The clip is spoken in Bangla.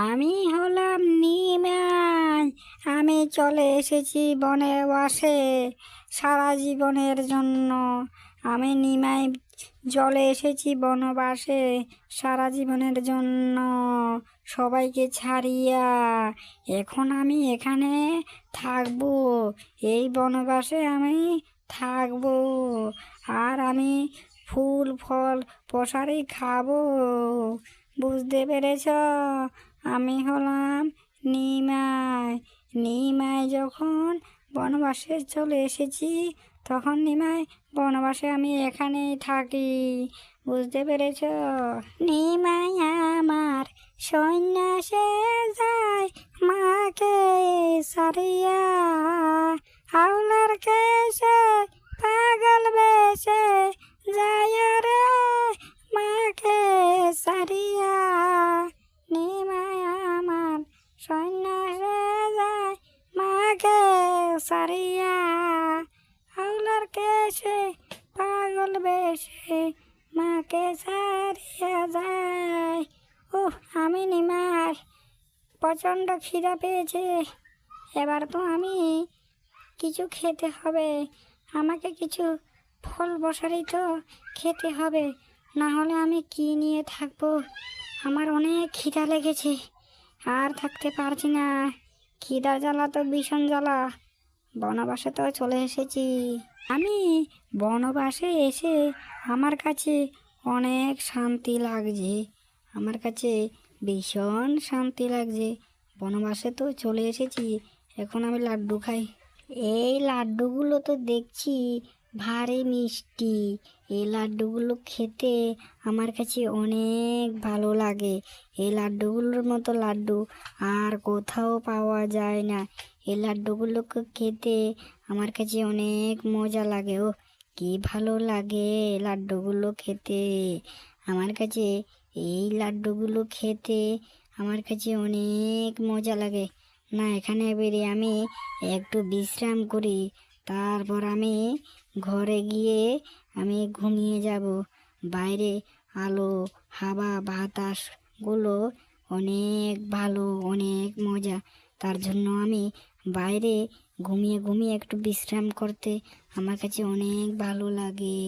আমি হলাম নিমাই। আমি চলে এসেছি বনবাসে সারা জীবনের জন্য। আমি নিমাই চলে এসেছি বনবাসে সারা জীবনের জন্য, সবাইকে ছাড়িয়া। এখন আমি এখানে থাকবো, এই বনবাসে আমি থাকবো। আর আমি ফুল ফল প্রসারই খাবো। বুঝতে পেরেছ? আমি হলাম নিমাই। নিমাই যখন বনবাসে চলে এসেছি, তখন নিমাই বনবাসে আমি এখানেই থাকি। বুঝতে পেরেছ? নিমাই আমার সন্ন্যাসে যায় মাকে সারিয়া, হাওলার কেশে পাগল বেশে যায় রে মাকে সারিয়া। নিমাই আমার সন্ন্যাসে যায় মাকে সারিয়া, হাওলার কেশে পাগল বেশে মাকে সারিয়া যায়। আমি নিমাই, প্রচণ্ড খিদা পেয়েছে। এবার তো আমি কিছু খেতে হবে। আমাকে কিছু ফল বসারই তো খেতে হবে, না হলে আমি কি নিয়ে থাকবো? আমার অনেক খিদা লেগেছে, আর থাকতে পারছি না। খিদার জ্বালা তো ভীষণ জ্বালা। বনবাসে তো চলে এসেছি আমি। বনবাসে এসে আমার কাছে অনেক শান্তি লাগছে। আমার কাছে ভীষণ শান্তি লাগছে। বনবাসে তো চলে এসেছি, এখন আমি লাড্ডু খাই। এই লাড্ডুগুলো তো দেখছি ভারী মিষ্টি। এই লাড্ডুগুলো খেতে আমার কাছে অনেক ভালো লাগে। এই লাড্ডুগুলোর মতো লাড্ডু আর কোথাও পাওয়া যায় না। এই লাড্ডুগুলোকে খেতে আমার কাছে অনেক মজা লাগে। কি ভালো লাগে লাড্ডুগুলো খেতে। আমার কাছে এই লাড্ডুগুলো খেতে আমার কাছে অনেক মজা লাগে। না, এখানে বেরিয়ে আমি একটু বিশ্রাম করি, তারপর আমি ঘরে গিয়ে আমি ঘুমিয়ে যাব। বাইরে আলো হাওয়া বাতাসগুলো অনেক ভালো, অনেক মজা। তার জন্য আমি বাইরে ঘুমিয়ে ঘুমিয়ে একটু বিশ্রাম করতে আমার কাছে অনেক ভালো লাগে।